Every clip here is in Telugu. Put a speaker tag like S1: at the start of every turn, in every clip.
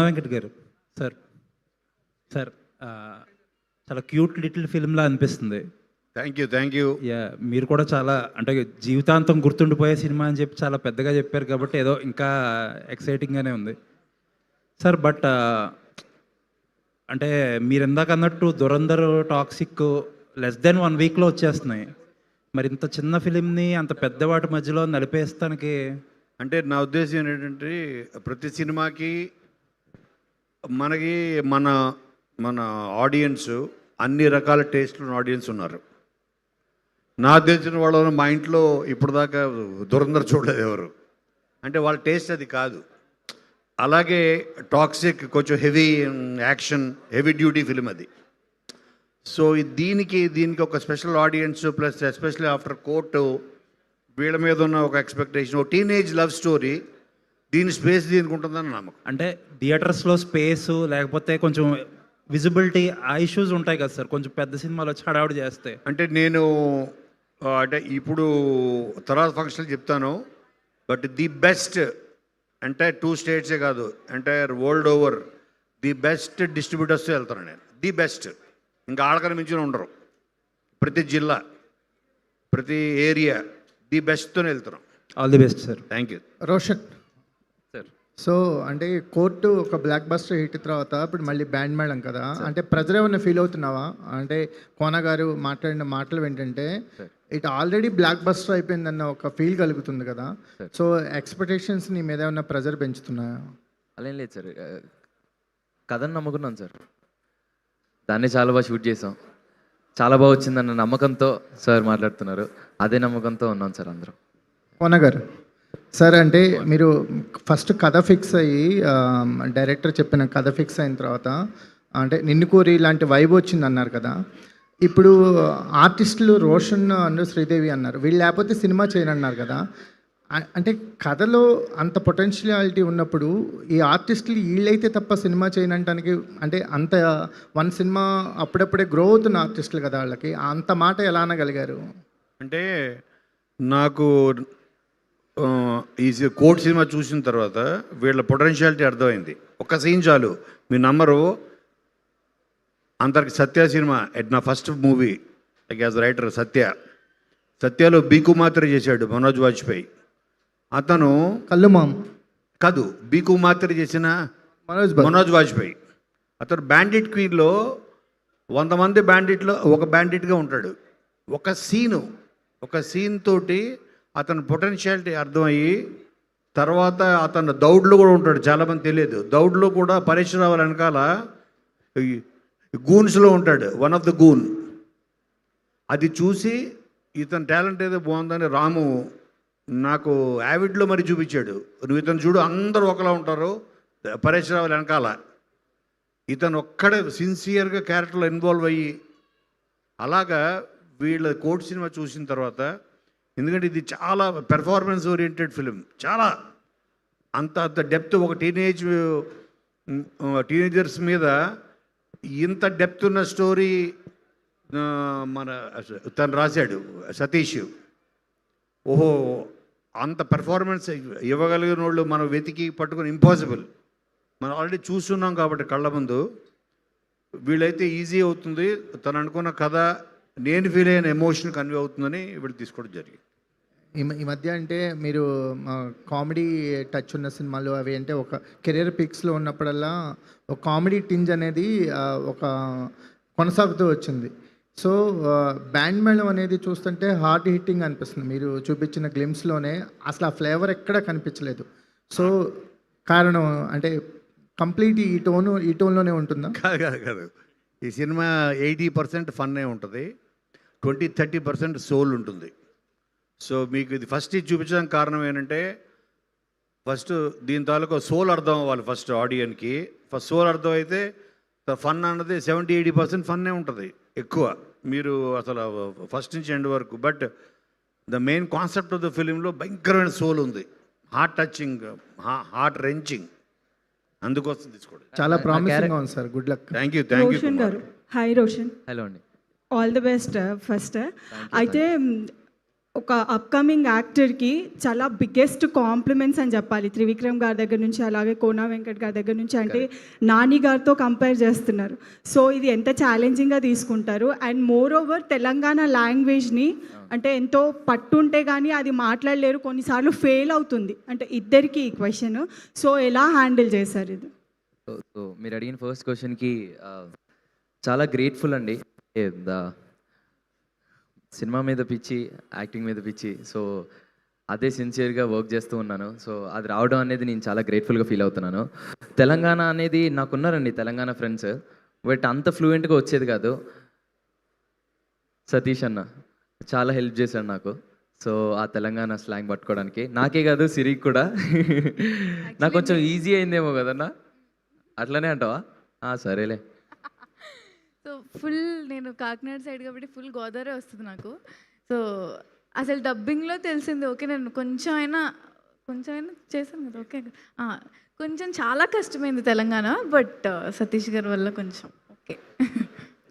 S1: వెంకట్ గారు సార్ సార్ చాలా క్యూట్ లిటిల్ ఫిల్మ్లా అనిపిస్తుంది.
S2: Thank you.
S1: యా, మీరు కూడా చాలా అంటే జీవితాంతం గుర్తుండిపోయే సినిమా అని చెప్పి చాలా పెద్దగా చెప్పారు కాబట్టి ఏదో ఇంకా ఎక్సైటింగ్గానే ఉంది సార్. బట్ అంటే మీరు ఇందాక అన్నట్టు దురంధర్ టాక్సిక్ లెస్ దెన్ 1 వీక్లో వచ్చేస్తున్నాయి. మరి ఇంత చిన్న ఫిలింని అంత పెద్ద వాటి మధ్యలో నలిపేస్తానికి
S2: అంటే నా ఉద్దేశం ఏంటంటే ప్రతి సినిమాకి మనకి మన మన ఆడియన్స్ అన్ని రకాల టేస్ట్లు ఆడియన్స్ ఉన్నారు. నా తెలిసిన వాళ్ళు మా ఇంట్లో ఇప్పుడు దాకా దురంధర్ చూడలేదు ఎవరు. అంటే వాళ్ళ టేస్ట్ అది కాదు. అలాగే టాక్సిక్ కొంచెం heavy action, heavy duty film అది. సో దీనికి ఒక special audience plus especially after court వీళ్ళ మీద ఉన్న ఒక ఎక్స్పెక్టేషన్, ఒక టీనేజ్ లవ్ స్టోరీ, దీని స్పేస్ దీనికి ఉంటుందని నమ్మకం.
S1: అంటే థియేటర్స్లో స్పేసు లేకపోతే కొంచెం విజిబిలిటీ ఆ ఇష్యూస్ ఉంటాయి కదా సార్, కొంచెం పెద్ద సినిమాలు వచ్చి హడావుడి చేస్తే.
S2: అంటే నేను అంటే ఇప్పుడు తర్వాత ఫంక్షన్లు చెప్తాను. బట్ ది బెస్ట్ అంటే 2 స్టేట్సే కాదు, entire world over the best distributors వెళ్తాను నేను. ది బెస్ట్, ఇంకా ఆడకని మించిన ఉండరు. ప్రతి జిల్లా, ప్రతి ఏరియా ది బెస్ట్తోనే వెళ్తున్నాం.
S1: All the best sir.
S2: Thank you.
S3: Roshan
S1: sir,
S3: so అంటే కోర్టు ఒక బ్లాక్ బస్టర్ హిట్ తర్వాత ఇప్పుడు మళ్ళీ బ్యాండ్ మేళం కదా, అంటే ప్రజలు ఏమన్నా ఫీల్ అవుతున్నావా? అంటే కోన గారు మాట్లాడిన మాటలు ఏంటంటే ఇట్ ఆల్రెడీ బ్లాక్ బస్టర్ అయిపోయిందన్న ఒక ఫీల్ కలుగుతుంది కదా. సో ఎక్స్పెక్టేషన్స్ నీ మీద ఏమన్నా ప్రెజర్ పెంచుతున్నాయా?
S4: అలా ఏం లేదు సార్, కథను నమ్ముకున్నాను సార్, దాన్ని చాలా బాగా షూట్ చేసాం, చాలా బాగా వచ్చిందన్న నమ్మకంతో సార్ మాట్లాడుతున్నారు, అదే నమ్మకంతో ఉన్నాం సార్ అందరం.
S3: కోన గారు సార్, అంటే మీరు ఫస్ట్ కథ ఫిక్స్ అయ్యి డైరెక్టర్ చెప్పిన కథ ఫిక్స్ అయిన తర్వాత అంటే నిన్ను కోరి ఇలాంటి వైబ్ వచ్చింది అన్నారు కదా. ఇప్పుడు ఆర్టిస్టులు రోషన్ అండ్ శ్రీదేవి అన్నారు, వీళ్ళు లేకపోతే సినిమా చేయనన్నారు కదా. అంటే కథలో అంత పొటెన్షియాలిటీ ఉన్నప్పుడు ఈ ఆర్టిస్టులు వీళ్ళైతే తప్ప సినిమా చేయనంటానికి అంటే అంత 1 సినిమా అప్పుడప్పుడే గ్రో అవుతున్న ఆర్టిస్టులు కదా, వాళ్ళకి అంత మాట ఎలా అనగలిగారు?
S2: అంటే నాకు ఈ కోర్ట్ సినిమా చూసిన తర్వాత వీళ్ళ పొటెన్షియాలిటీ అర్థమైంది. ఒక్క సీన్ చాలు, మీ నమ్మరు. అందరికి సత్య సినిమా నా first movie like as writer. సత్యలో బీకు మాత్రమే చేశాడు మనోజ్ వాజ్పేయి. అతను
S3: కళ్ళు మామ్
S2: కాదు, బీకు మాత్రమే చేసిన మనోజ్ వాజ్పేయి. అతను బ్యాండిట్ క్వీన్లో 100 మంది బ్యాండిట్లో ఒక బ్యాండిట్గా ఉంటాడు. ఒక సీన్ తోటి అతని పొటెన్షియాలిటీ అర్థమయ్యి తర్వాత అతను దౌడ్లో కూడా ఉంటాడు. చాలామంది తెలియదు, దౌడ్లో కూడా పరేశ్వరరావు వెనకాల గూన్స్లో ఉంటాడు, వన్ ఆఫ్ ద గూన్. అది చూసి ఇతని టాలెంట్ ఏదో బాగుందని రాము నాకు యావిడ్లో మరి చూపించాడు. నువ్వు ఇతను చూడు, అందరూ ఒకలా ఉంటారు పరేశ్వరరావు వెనకాల. ఇతను ఒక్కడే సిన్సియర్గా క్యారెక్టర్లో ఇన్వాల్వ్ అయ్యి అలాగా వీళ్ళ కోర్ట్ సినిమా చూసిన తర్వాత, ఎందుకంటే ఇది చాలా పెర్ఫార్మెన్స్ ఓరియంటెడ్ ఫిలిం, చాలా అంత డెప్త్. ఒక టీనేజర్స్ మీద ఇంత డెప్త్ ఉన్న స్టోరీ మన తను రాశాడు సతీష్. ఓహో, అంత పెర్ఫార్మెన్స్ ఇవ్వగలిగిన వాళ్ళు మనం వెతికి పట్టుకొని ఇంపాసిబుల్. మనం ఆల్రెడీ చూస్తున్నాం కాబట్టి కళ్ళ ముందు. వీళ్ళైతే ఈజీ అవుతుంది, తను అనుకున్న కథ నేను ఫీల్ అయిన ఎమోషన్ కన్వే అవుతుందని వీళ్ళు తీసుకోవడం జరిగింది.
S3: ఈ మధ్య అంటే మీరు కామెడీ టచ్ ఉన్న సినిమాలు అవి అంటే ఒక కెరీర్ పిక్స్లో ఉన్నప్పుడల్లా ఒక కామెడీ టింజ్ అనేది ఒక కొనసాగుతూ వచ్చింది. సో బ్యాండ్ మేళం అనేది చూస్తుంటే హార్డ్ హిట్టింగ్ అనిపిస్తుంది. మీరు చూపించిన గ్లిమ్స్లోనే అసలు ఆ ఫ్లేవర్ ఎక్కడ కనిపించలేదు. సో కారణం అంటే కంప్లీట్ ఈ టోన్లోనే ఉంటుందా?
S2: కాదు. ఈ సినిమా 80% ఫన్నే ఉంటుంది, 20-30% సోల్ ఉంటుంది. సో మీకు ఇది ఫస్ట్ ఇది చూపించడానికి కారణం ఏంటంటే ఫస్ట్ దీని తాలూకా సోల్ అర్థం అవ్వాలి ఫస్ట్ ఆడియన్కి. ఫస్ట్ సోల్ అర్థం అయితే ఫన్ అన్నది 70-80% ఫన్నే ఉంటుంది ఎక్కువ, మీరు అసలు ఫస్ట్ నుంచి ఎండ్ వరకు. But the main concept of the ఫిలింలో భయంకరమైన సోల్ ఉంది, హార్ట్ టచింగ్, హార్ట్ రెంచింగ్. అందుకోసం తీసుకోండి.
S3: చాలా ప్రామిసింగ్ ఉంది sir. Good luck.
S2: Thank you.
S5: Roshan గారు, హాయ్ రోషన్.
S4: హలో అండి.
S5: All the best first. అయితే ఒక అప్కమింగ్ యాక్టర్కి చాలా బిగ్గెస్ట్ కాంప్లిమెంట్స్ అని చెప్పాలి. త్రివిక్రమ్ గారి దగ్గర నుంచి, అలాగే కోనా వెంకట్ గారి దగ్గర నుంచి, అంటే నాని గారితో కంపేర్ చేస్తున్నారు. సో ఇది ఎంత ఛాలెంజింగ్గా తీసుకుంటారు. అండ్ మోర్ ఓవర్ తెలంగాణ లాంగ్వేజ్ని అంటే ఎంతో పట్టుంటే కానీ అది మాట్లాడలేరు, కొన్నిసార్లు ఫెయిల్ అవుతుంది. అంటే ఇద్దరికి ఈ క్వశ్చన్. సో ఎలా హ్యాండిల్ చేశారు ఇది?
S4: సో మీరు అడిగిన ఫస్ట్ క్వశ్చన్కి చాలా గ్రేట్ఫుల్ అండి. సినిమా మీద పిచ్చి, యాక్టింగ్ మీద పిచ్చి, సో అదే సిన్సియర్గా వర్క్ చేస్తూ ఉన్నాను. సో అది రావడం అనేది నేను చాలా గ్రేట్ఫుల్గా ఫీల్ అవుతున్నాను. తెలంగాణ అనేది నాకున్నారండి తెలంగాణ ఫ్రెండ్స్, బట్ అంత ఫ్లూయెంట్గా వచ్చేది కాదు. సతీష్ అన్న చాలా హెల్ప్ చేశాడు నాకు. సో ఆ తెలంగాణ స్లాంగ్ పట్టుకోవడానికి నాకే కాదు, సిరికి కూడా. నాకు కొంచెం ఈజీ అయిందేమో కదన్నా, అట్లనే అంటావా? సరేలే.
S6: సో ఫుల్ నేను కాకినాడ సైడ్ కాబట్టి ఫుల్ గోదావరి వస్తుంది నాకు. సో అసలు డబ్బింగ్లో తెలిసింది ఓకే, నేను కొంచెం అయినా చేశాను కదా ఓకే. కొంచెం చాలా కష్టమైంది తెలంగాణ, బట్ సతీష్ గారి వల్ల కొంచెం ఓకే.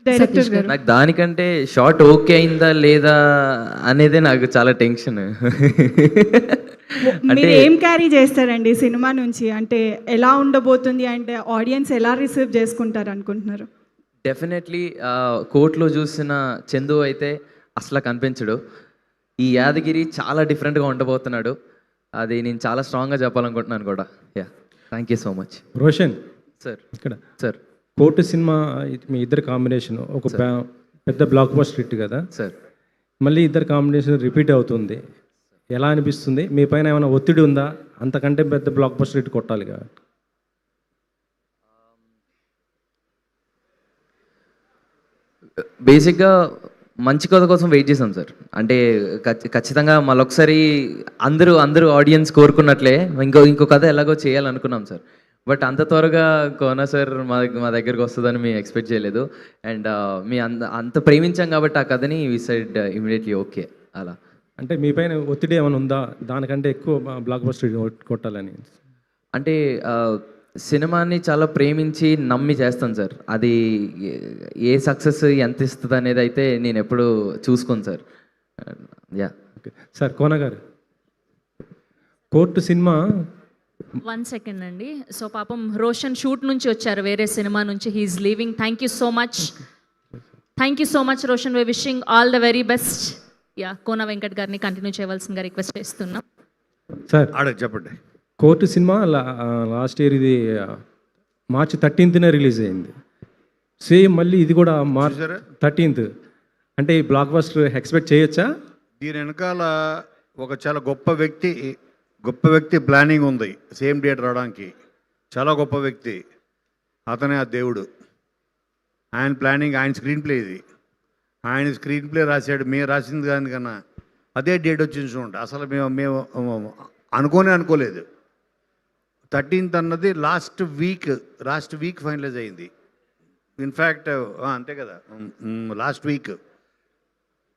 S5: డైరెక్టర్ గారు
S4: నాకు దానికంటే షార్ట్ ఓకే అయిందా లేదా అనేదే నాకు చాలా టెన్షన్.
S5: మీరు ఏం క్యారీ చేస్తారండి సినిమా నుంచి? అంటే ఎలా ఉండబోతుంది, అంటే ఆడియన్స్ ఎలా రిసీవ్ చేసుకుంటారు అనుకుంటున్నారు?
S4: డెఫినెట్లీ కోర్టులో చూసిన చందు అయితే అసలు కనిపించడు. ఈ యాదగిరి చాలా డిఫరెంట్గా ఉండబోతున్నాడు. అది నేను చాలా స్ట్రాంగ్గా చెప్పాలనుకుంటున్నాను కూడా. Yeah, thank you so much.
S7: Roshan
S4: sir.
S7: ఇక్కడ
S4: సార్.
S7: కోర్టు సినిమా మీ ఇద్దరు కాంబినేషన్ ఒక పెద్ద బ్లాక్ బస్టర్ హిట్ కదా
S4: సార్.
S7: మళ్ళీ ఇద్దరు కాంబినేషన్ రిపీట్ అవుతుంది, ఎలా అనిపిస్తుంది? మీ పైన ఏమైనా ఒత్తిడి ఉందా? అంతకంటే పెద్ద బ్లాక్ బస్టర్ హిట్ కొట్టాలి కదా.
S4: బేసిక్గా మంచి కథ కోసం వెయిట్ చేసాం సార్. అంటే ఖచ్చితంగా మళ్ళొకసారి అందరూ ఆడియన్స్ కోరుకున్నట్లే ఇంకో కథ ఎలాగో చేయాలనుకున్నాం సార్. బట్ అంత త్వరగా కోనా సార్ మా దగ్గరికి వస్తుందని మేము ఎక్స్పెక్ట్ చేయలేదు. అండ్ మీ అంత ప్రేమించాం కాబట్టి ఆ కథని వి సైడ్ ఇమీడియట్లీ ఓకే. అలా
S7: అంటే మీ పైన ఒత్తిడి ఏమైనా ఉందా దానికంటే ఎక్కువ బ్లాక్ బస్టర్ కొట్టాలని?
S4: అంటే సినిమాని చాలా ప్రేమించి నమ్మి చేస్తాను సార్. అది ఏ సక్సెస్ ఎంత ఇస్తుంది అనేది అయితే నేను ఎప్పుడు చూసుకోను sir. Yeah.
S7: Okay sir. Kona garu, court cinema
S8: 1 second అండి. సో పాపం రోషన్ షూట్ నుంచి వచ్చారు, వేరే సినిమా నుంచి. He's leaving. Thank you so much Roshan. We wishing all the very best. Yeah, Kona Venkat గారిని కంటిన్యూ చేయవలసిందిగా రిక్వెస్ట్ చేస్తున్నాం.
S7: సార్
S2: చెప్పండి.
S7: కోర్టు సినిమా లాస్ట్ ఇయర్ ఇది March 13th రిలీజ్ అయింది. సేమ్ మళ్ళీ ఇది కూడా March 13th. అంటే ఈ బ్లాక్ బస్టర్ ఎక్స్పెక్ట్ చేయొచ్చా?
S2: దీని వెనకాల ఒక చాలా గొప్ప వ్యక్తి ప్లానింగ్ ఉంది సేమ్ డేట్ రావడానికి. చాలా గొప్ప వ్యక్తి, అతనే ఆ దేవుడు. ఆయన ప్లానింగ్, ఆయన స్క్రీన్ ప్లే ఇది. ఆయన స్క్రీన్ ప్లే రాశాడు, మేము రాసింది దానికన్నా అదే డేట్ వచ్చింది చూడండి. అసలు మేము అనుకోలేదు. 13th అన్నది లాస్ట్ వీక్ ఫైనలైజ్ అయింది. ఇన్ఫ్యాక్ట్ అంతే కదా, లాస్ట్ వీక్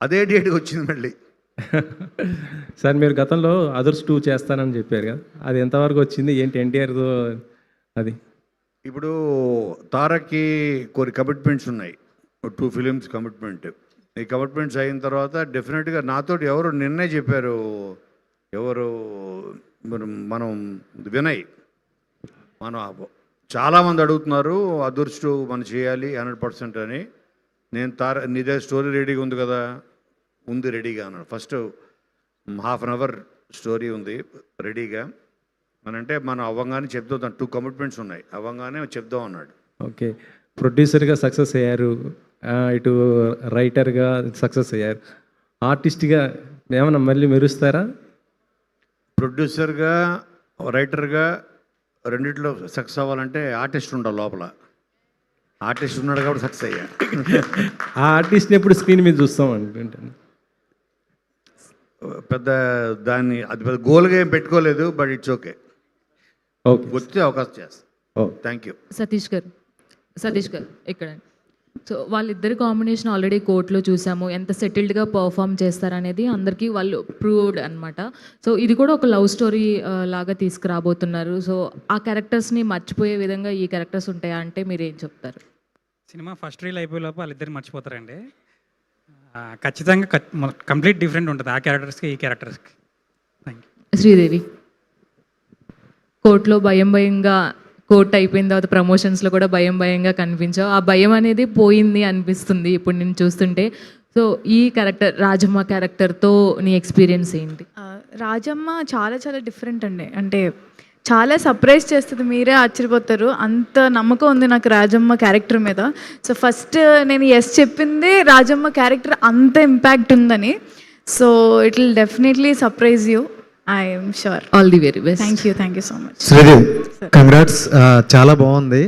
S2: అదే డేట్కి వచ్చింది మళ్ళీ.
S7: సార్ మీరు గతంలో అదర్స్ 2 చేస్తానని చెప్పారు కదా, అది ఎంతవరకు వచ్చింది ఏంటి? ఎన్టీఆర్తో అది
S2: ఇప్పుడు తారక్కి కొన్ని కమిట్మెంట్స్ ఉన్నాయి, 2 ఫిలిమ్స్ కమిట్మెంట్. ఈ కమిట్మెంట్స్ అయిన తర్వాత డెఫినెట్గా నాతోటి ఎవరు నిన్నే చెప్పారు, మనం వినయ్, చాలామంది అడుగుతున్నారు అదృష్టు మనం చేయాలి 100% అని. నేను నీ దగ్గర స్టోరీ రెడీగా ఉంది కదా? ఉంది, రెడీగా అన్నాడు. ఫస్ట్ ½ an hour స్టోరీ ఉంది రెడీగా అని అంటే మనం అవ్వంగానే చెప్తాం. 2 కమిట్మెంట్స్ ఉన్నాయి, అవ్వంగానే చెప్దాం అన్నాడు.
S7: ఓకే. ప్రొడ్యూసర్గా సక్సెస్ అయ్యారు, ఇటు రైటర్గా సక్సెస్ అయ్యారు, ఆర్టిస్ట్గా ఏమన్నా మళ్ళీ మెరుస్తారా?
S2: ప్రొడ్యూసర్గా రైటర్గా రెండిట్లో సక్సెస్ అవ్వాలంటే ఆర్టిస్ట్ ఉండాలి లోపల. ఆర్టిస్ట్ ఉన్నాడు కాబట్టి సక్సెస్ అయ్యా.
S7: ఆ ఆర్టిస్ట్ని ఎప్పుడు స్క్రీన్ మీద చూస్తాం అనుకుంటాను.
S2: దాన్ని అది పెద్ద గోల్గా ఏం పెట్టుకోలేదు, బట్ ఇట్స్ ఓకే.
S7: ఓకే,
S2: వచ్చే అవకాశం చేస్తాం. Thank you.
S8: సతీష్ గారు ఇక్కడ. సో వాళ్ళిద్దరి కాంబినేషన్ ఆల్రెడీ కోర్టులో చూసాము, ఎంత సెటిల్డ్గా పర్ఫామ్ చేస్తారనేది అందరికీ వాళ్ళు ప్రూవ్డ్ అనమాట. సో ఇది కూడా ఒక లవ్ స్టోరీ లాగా తీసుకురాబోతున్నారు. సో ఆ క్యారెక్టర్స్ని మర్చిపోయే విధంగా ఈ క్యారెక్టర్స్ ఉంటాయా అంటే మీరు ఏం చెప్తారు?
S9: సినిమా ఫస్ట్ రీల్ అయిపోయేలోపు వాళ్ళిద్దరు మర్చిపోతారండి. ఖచ్చితంగా కంప్లీట్ డిఫరెంట్ ఉంటుంది ఆ క్యారెక్టర్స్కి ఈ క్యారెక్టర్స్కి. Thank you.
S8: శ్రీదేవి కోర్టులో భయంగా కోర్ట్ అయిపోయిన తర్వాత ప్రమోషన్స్లో కూడా భయంగా కనిపించావు. ఆ భయం అనేది పోయింది అనిపిస్తుంది ఇప్పుడు నేను చూస్తుంటే. సో ఈ క్యారెక్టర్ రాజమ్మ క్యారెక్టర్తో నీ ఎక్స్పీరియన్స్ ఏంటి?
S6: రాజమ్మ చాలా చాలా డిఫరెంట్ అండి. అంటే చాలా సర్ప్రైజ్ చేస్తుంది, మీరే ఆశ్చర్యపోతారు. అంత నమ్మకం ఉంది నాకు రాజమ్మ క్యారెక్టర్ మీద. సో ఫస్ట్ నేను ఎస్ చెప్పింది రాజమ్మ క్యారెక్టర్ అంత ఇంపాక్ట్ ఉందని. So it will definitely surprise you, I'm sure.
S8: All the very best.
S6: Thank you so much.
S10: Sridevi congrats, చాలా బాగుంది.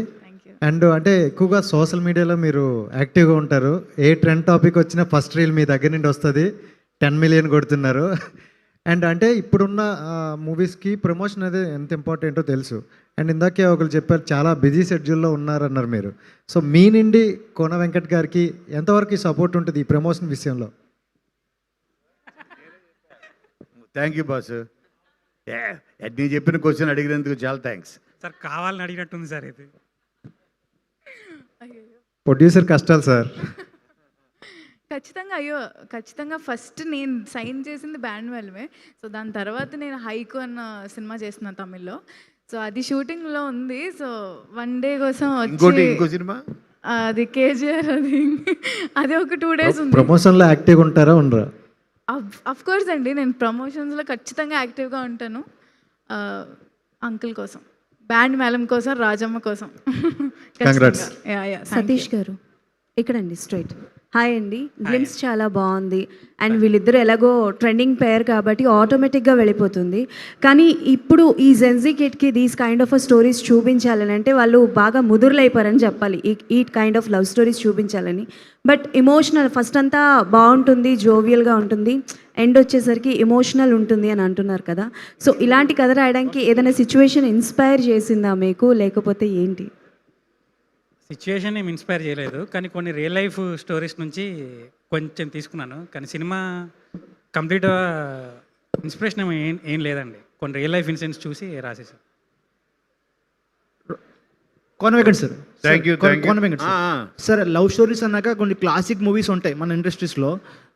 S10: అండ్ అంటే ఎక్కువగా సోషల్ మీడియాలో మీరు యాక్టివ్గా ఉంటారు. ఏ ట్రెండ్ టాపిక్ వచ్చినా ఫస్ట్ రీల్ మీ దగ్గర నుండి వస్తుంది. 10 మిలియన్ కొడుతున్నారు. అండ్ అంటే ఇప్పుడున్న మూవీస్కి ప్రమోషన్ అనేది ఎంత ఇంపార్టెంటో తెలుసు. అండ్ ఇందాకే ఒకరు చెప్పారు చాలా బిజీ షెడ్యూల్లో ఉన్నారన్నారు మీరు. సో మీ నుండి కోన వెంకట్ గారికి ఎంతవరకు సపోర్ట్ ఉంటుంది ఈ ప్రమోషన్ విషయంలో?
S2: Thank you boss. నీ చెప్పిన క్వశ్చన్ అడిగినందుకు చాలా థ్యాంక్స్.
S9: సార్ కావాలని అడిగినట్టుంది సార్ ఇది.
S10: ప్రొడ్యూసర్ కష్టాలు సార్.
S6: ఖచ్చితంగా ఫస్ట్ నేను సైన్ చేసింది బ్యాండ్ వెల్మే. సో దాని తర్వాత నేను హైకు అన్న సినిమా చేస్తున్నాను తమిళ్లో. సో అది షూటింగ్లో ఉంది. సో వన్ డే కోసం
S2: ఇంకో సినిమా
S6: అది కేజీఆర్, అది ఒక 2 days ఉంది.
S10: ప్రమోషన్లో యాక్టివ్గా ఉంటారా ఉండరా?
S6: అఫ్ కోర్స్ అండి, నేను ప్రమోషన్స్లో ఖచ్చితంగా యాక్టివ్గా ఉంటాను. అంకుల్ కోసం, బ్యాండ్ మేళం కోసం, రాజమ్మ కోసం.
S10: Congrats.
S11: సతీష్ గారు ఇక్కడండి స్ట్రైట్. హాయ్ అండి. గ్లిమ్స్ చాలా బాగుంది. అండ్ వీళ్ళిద్దరు ఎలాగో ట్రెండింగ్ పేర్ కాబట్టి ఆటోమేటిక్గా వెళ్ళిపోతుంది. కానీ ఇప్పుడు ఈ జెన్జీ కిడ్కి దీస్ కైండ్ ఆఫ్ స్టోరీస్ చూపించాలని అంటే వాళ్ళు బాగా ముదురులైపోయారని చెప్పాలి. ఈ కైండ్ ఆఫ్ లవ్ స్టోరీస్ చూపించాలని. బట్ ఎమోషనల్ ఫస్ట్ అంతా బాగుంటుంది, జోవియల్గా ఉంటుంది, ఎండ్ వచ్చేసరికి ఎమోషనల్ ఉంటుంది అని అంటున్నారు కదా. సో ఇలాంటి కథ రాయడానికి ఏదైనా సిచ్యువేషన్ ఇన్స్పైర్ చేసిందా మీకు, లేకపోతే ఏంటి?
S9: సిచ్యువేషన్ ఏమి ఇన్స్పైర్ చేయలేదు, కానీ కొన్ని రియల్ లైఫ్ స్టోరీస్ నుంచి కొంచెం తీసుకున్నాను. కానీ సినిమా కంప్లీట్గా ఇన్స్పిరేషన్ ఏం లేదండి, కొన్ని రియల్ లైఫ్ ఇన్సిడెంట్స్ చూసి రాసేసాను.
S12: Kona Venkat sir.
S2: Thank you.
S12: Kona Venkat sir, love stories అన్నాక కొన్ని క్లాసిక్ మూవీస్ ఉంటాయి మన ఇండస్ట్రీస్లో.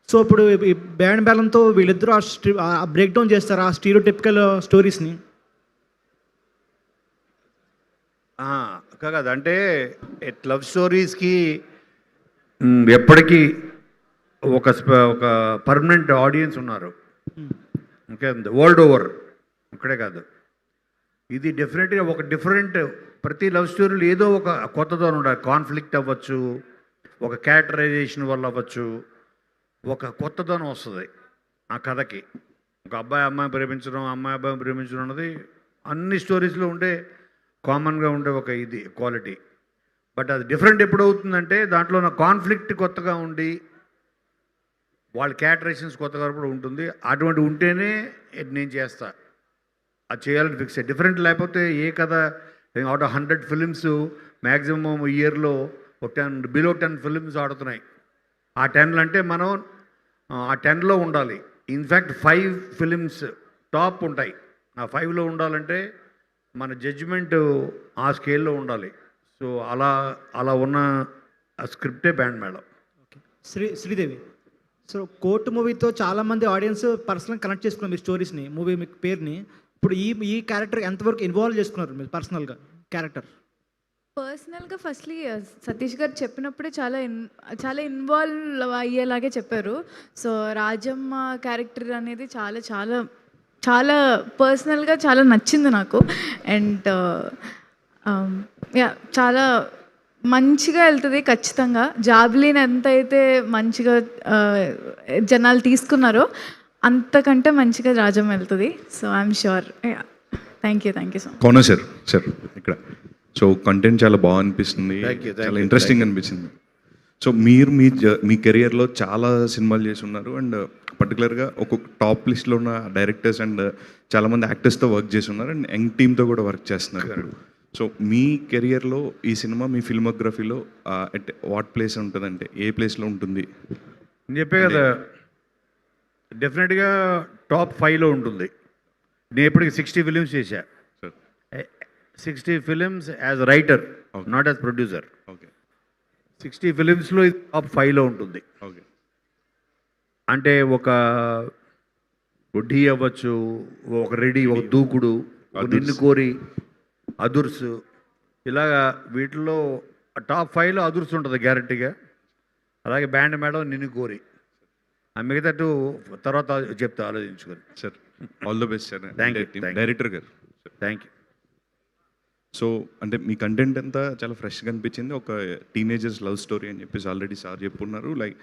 S12: సో ఇప్పుడు ఈ బ్యాండ్ బ్యాలంతో వీళ్ళిద్దరూ ఆ బ్రేక్ డౌన్ చేస్తారు ఆ స్టీరియోటిపికల్ స్టోరీస్ని.
S2: కాదు అంటే లవ్ స్టోరీస్కి ఎప్పటికీ ఒక పర్మనెంట్ ఆడియన్స్ ఉన్నారు. ఓకే, వరల్డ్ ఓవర్, ఇక్కడే కాదు. ఇది డెఫినెట్గా ఒక డిఫరెంట్, ప్రతి లవ్ స్టోరీలో ఏదో ఒక కొత్తదో ఉండాలి. కాన్ఫ్లిక్ట్ అవ్వచ్చు, ఒక క్యారెక్టరైజేషన్ వల్ల అవ్వచ్చు, ఒక కొత్తదనం వస్తుంది ఆ కథకి. ఒక అబ్బాయి అమ్మాయి ప్రేమించడం, అమ్మాయి అబ్బాయి ప్రేమించడం అన్నది అన్ని స్టోరీస్లో ఉండే కామన్గా ఉండే ఒక ఇది క్వాలిటీ. బట్ అది డిఫరెంట్ ఎప్పుడు అవుతుందంటే దాంట్లో నా కాన్ఫ్లిక్ట్ కొత్తగా ఉండి వాళ్ళ క్యారెక్టరైజేషన్స్ కొత్తగా కూడా ఉంటుంది. అటువంటి ఉంటేనే నేను చేస్తా, అది చేయాలని ఫిక్స్ అయ్యి. డిఫరెంట్ లేకపోతే ఏ కథ, అవుట్ ఆఫ్ 100 ఫిలిమ్స్ మ్యాక్సిమం ఇయర్లో ఒక 10 బిలో 10 ఫిలిమ్స్ ఆడుతున్నాయి. ఆ 10 అంటే మనం ఆ 10లో ఉండాలి. ఇన్ఫ్యాక్ట్ 5 ఫిలిమ్స్ టాప్ ఉంటాయి. ఆ 5లో ఉండాలంటే మన జడ్జిమెంట్ ఆ స్కేల్లో ఉండాలి. సో అలా ఉన్న ఆ స్క్రిప్టే బ్యాండ్ మేళం.
S12: శ్రీదేవి, సో కోర్టు మూవీతో చాలామంది ఆడియన్స్ పర్సనల్ కనెక్ట్ చేసుకున్నారు మీ స్టోరీస్ని, మూవీ మీ పేరుని. ఇప్పుడు ఈ క్యారెక్టర్ ఎంతవరకు ఇన్వాల్వ్ చేసుకున్నారు మీరు పర్సనల్గా క్యారెక్టర్?
S6: పర్సనల్గా ఫస్ట్లీ సతీష్ గారు చెప్పినప్పుడే చాలా ఇన్వాల్వ్ అయ్యేలాగే చెప్పారు. సో రాజమ్మ క్యారెక్టర్ అనేది చాలా చాలా చాలా పర్సనల్గా చాలా నచ్చింది నాకు. అండ్ చాలా మంచిగా వెళ్తుంది ఖచ్చితంగా. జాబ్లీని ఎంతైతే మంచిగా జనాలు తీసుకున్నారో అంతకంటే మంచిగా రాజమ్మ వెళ్తుంది. So I'm sure. Thank you so much.
S13: Kona sir ఇక్కడ. సో కంటెంట్ చాలా బాగా అనిపిస్తుంది, చాలా ఇంట్రెస్టింగ్ అనిపించింది. సో మీరు మీ కెరియర్లో చాలా సినిమాలు చేసి ఉన్నారు. అండ్ పర్టికులర్గా ఒక టాప్ లిస్ట్లో ఉన్న డైరెక్టర్స్ అండ్ చాలామంది యాక్టర్స్తో వర్క్ చేసి ఉన్నారు. అండ్ యంగ్ టీమ్తో కూడా వర్క్ చేస్తున్నారు. సో మీ కెరియర్లో ఈ సినిమా మీ ఫిల్మోగ్రఫీలో అట్ వాట్ ప్లేస్ ఉంటుందంటే ఏ ప్లేస్లో ఉంటుంది?
S2: నేను చెప్పే కదా, డెఫినెట్గా టాప్ 5లో ఉంటుంది. నేను ఇప్పటికి 60 ఫిలిమ్స్ చేశా. 60 films as writer, not as producer.
S13: Okay,
S2: 60 ఫిలిమ్స్లో టాప్ 5లో ఉంటుంది.
S13: ఓకే.
S2: అంటే ఒక ఢీ అవ్వచ్చు, ఒక రెడీ, ఒక దూకుడు, ఒక నిన్ను కోరి, అదుర్స్, ఇలాగా వీటిల్లో టాప్ 5లో అదుర్స్ ఉంటుంది గ్యారంటీగా. అలాగే బ్యాండ్ మేడం, నిన్ను కోరి, ఆ మిగతా తర్వాత చెప్తా ఆలోచించుకొని.
S13: Sir all the best sir.
S2: Thank you
S13: director గారు
S2: థ్యాంక్ యూ.
S13: సో అంటే మీ కంటెంట్ అంతా చాలా ఫ్రెష్గా అనిపించింది. ఒక టీనేజర్స్ లవ్ స్టోరీ అని చెప్పేసి ఆల్రెడీ సార్ చెప్పున్నారు. లైక్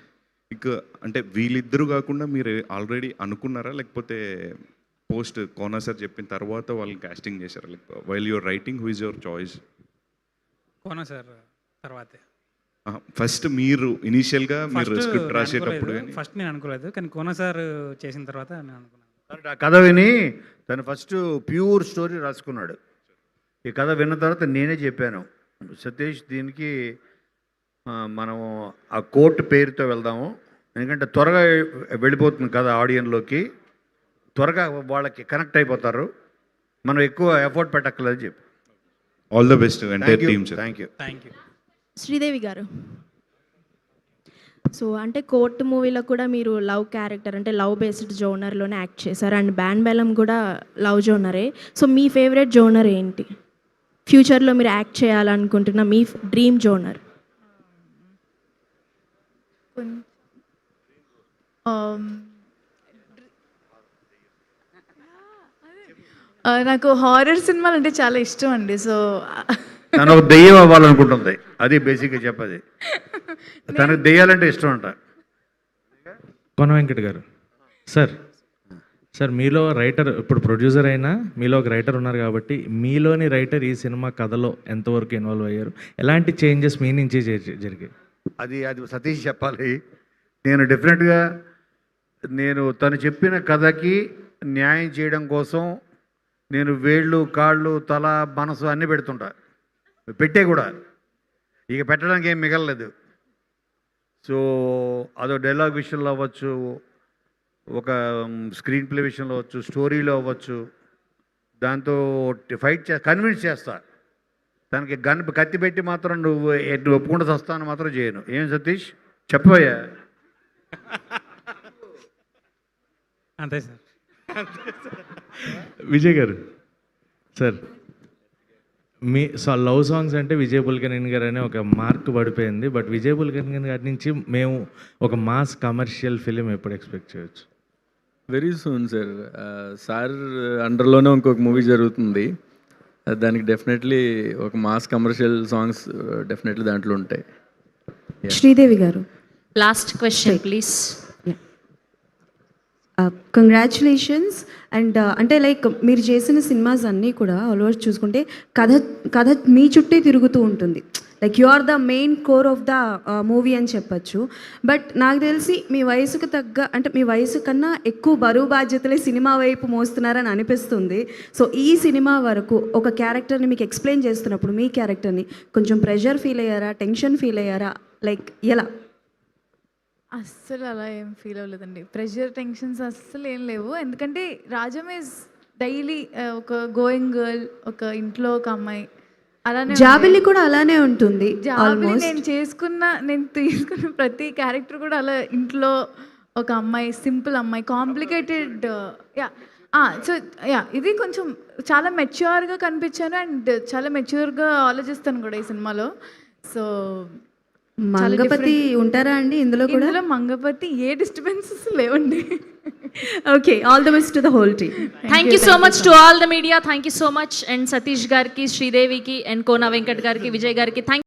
S13: ఇక అంటే వీళ్ళిద్దరు కాకుండా మీరు ఆల్రెడీ అనుకున్నారా, లేకపోతే పోస్ట్ కోనా సార్ చెప్పిన తర్వాత వాళ్ళని కాస్టింగ్ చేశారా? Like while your writing, who is your choice?
S9: Kona sir తర్వాతే.
S13: ఫస్ట్ మీరు ఇనీషియల్గా మీరు స్క్రిప్ట్ రాసేటప్పుడు
S9: ఫస్ట్ నేను అనుకోలేదు, కానీ కోనా సార్ చేసిన తర్వాత నేను అనుకున్నాను.
S2: ఆ కథ విని తను ఫస్ట్ ప్యూర్ స్టోరీ రాసుకున్నాడు. ఈ కథ విన్న తర్వాత నేనే చెప్పాను, సతీష్ దీనికి మనం ఆ కోర్టు పేరుతో వెళ్దాము, ఎందుకంటే త్వరగా వెళ్ళిపోతుంది కథ ఆడియన్లోకి, త్వరగా వాళ్ళకి కనెక్ట్ అయిపోతారు, మనం ఎక్కువ ఎఫర్ట్ పెట్టక్కర్లేదు చెప్పి.
S13: All the best entire team sir.
S2: Thank you.
S9: Thank you.
S14: Sridevi గారు, సో అంటే కోర్టు మూవీలో కూడా మీరు లవ్ క్యారెక్టర్ అంటే లవ్ బేస్డ్ జోనర్లోనే యాక్ట్ చేశారు, అండ్ బ్యాండ్ బెలం కూడా లవ్ జోనరే. సో మీ ఫేవరెట్ జోనర్ ఏంటి? ఫ్యూచర్లో మీరు యాక్ట్ చేయాలనుకుంటున్న మీ డ్రీమ్ జోనర్?
S6: నాకు హారర్ సినిమాలు అంటే చాలా ఇష్టం అండి. సో
S2: తను ఒక దెయ్యం అవ్వాలనుకుంటుంది, అది బేసిక్గా చెప్పది. తనకు దెయ్యాలంటే ఇష్టం అంట.
S15: కోన వెంకట్ గారు, సార్ మీలో రైటర్, ఇప్పుడు ప్రొడ్యూసర్ అయినా మీలో ఒక రైటర్ ఉన్నారు కాబట్టి మీలోని రైటర్ ఈ సినిమా కథలో ఎంతవరకు ఇన్వాల్వ్ అయ్యారు, ఎలాంటి చేంజెస్ మీ నుంచి జరిగాయి?
S2: అది సతీష్ చెప్పాలి. నేను డెఫినెట్గా తను చెప్పిన కథకి న్యాయం చేయడం కోసం నేను వేళ్ళు, కాళ్ళు, తల, మనసు అన్నీ పెడుతుంటా, పెట్టే కూడా, ఇక పెట్టడానికి ఏం మిగలలేదు. సో అదో డైలాగ్ విషయంలో అవ్వచ్చు, ఒక స్క్రీన్ ప్లే విషయంలో అవ్వచ్చు, స్టోరీలో అవ్వచ్చు, దాంతో ఫైట్ కన్విన్స్ చేస్తా. తనకి కత్తి పెట్టి మాత్రం నువ్వు ఒప్పుకుంటూ వస్తాను మాత్రం చేయను. ఏం సతీష్ చెప్పబోయా?
S9: అంతే సార్.
S15: విజయ్ గారు, సార్ మీ లవ్ సాంగ్స్ అంటే విజయ్ బుల్గనేని గారు అనే ఒక మార్క్ పడిపోయింది, బట్ విజయ్ బుల్గనేని గారి నుంచి మేము ఒక మాస్ కమర్షియల్ ఫిలిం ఎప్పుడు ఎక్స్పెక్ట్ చేయొచ్చు?
S16: Very soon sir. సార్ అండర్లోనే ఇంకొక మూవీ జరుగుతుంది, దానికి డెఫినెట్లీ ఒక మాస్ కమర్షియల్ సాంగ్స్ డెఫినెట్లీ దాంట్లో ఉంటాయి.
S11: శ్రీదేవి గారు,
S8: last question please.
S11: Congratulations. And అంటే లైక్ మీరు చేసిన సినిమాస్ అన్నీ కూడా ఆల్మోస్ట్ చూసుకుంటే కథ మీ చుట్టే తిరుగుతూ ఉంటుంది. Like you are the main core of the movie అని చెప్పచ్చు. బట్ నాకు తెలిసి మీ వయసుకు తగ్గ, అంటే మీ వయసు కన్నా ఎక్కువ బరువు బాధ్యతలే సినిమా వైపు మోస్తున్నారని అనిపిస్తుంది. సో ఈ సినిమా వరకు ఒక క్యారెక్టర్ని మీకు ఎక్స్ప్లెయిన్ చేస్తున్నప్పుడు మీ క్యారెక్టర్ని కొంచెం ప్రెషర్ ఫీల్ అయ్యారా, టెన్షన్ ఫీల్ అయ్యారా, లైక్ ఎలా?
S6: అస్సలు అలా ఏం ఫీల్ అవ్వలేదండి. ప్రెషర్, టెన్షన్స్ అస్సలు ఏం లేవు. ఎందుకంటే రాజం ఈజ్ డైలీ ఒక గోయింగ్ గర్ల్, ఒక ఇంట్లో ఒక అమ్మాయి, అలానే
S11: జాబిలి కూడా అలానే ఉంటుంది.
S6: జాబిలి నేను తీసుకున్న ప్రతి క్యారెక్టర్ కూడా అలా ఇంట్లో ఒక అమ్మాయి, సింపుల్ అమ్మాయి, కాంప్లికేటెడ్. సో ఇది కొంచెం చాలా మెచ్యూర్గా కనిపించాను, అండ్ చాలా మెచ్యూర్గా ఆలోచిస్తాను కూడా ఈ సినిమాలో. సో
S11: మంగపతి ఉంటారా అండి ఇందులో కూడా?
S6: ఇందులో మంగపతి ఏ డిస్టర్బెన్సెస్ లేవండి.
S11: Okay, all the best to the whole team.
S8: Thank you so much to all the media. Thank you so much. And Satish గారికి, శ్రీదేవికి, అండ్ కోనా వెంకట్ గారికి, విజయ్ గారికి థ్యాంక్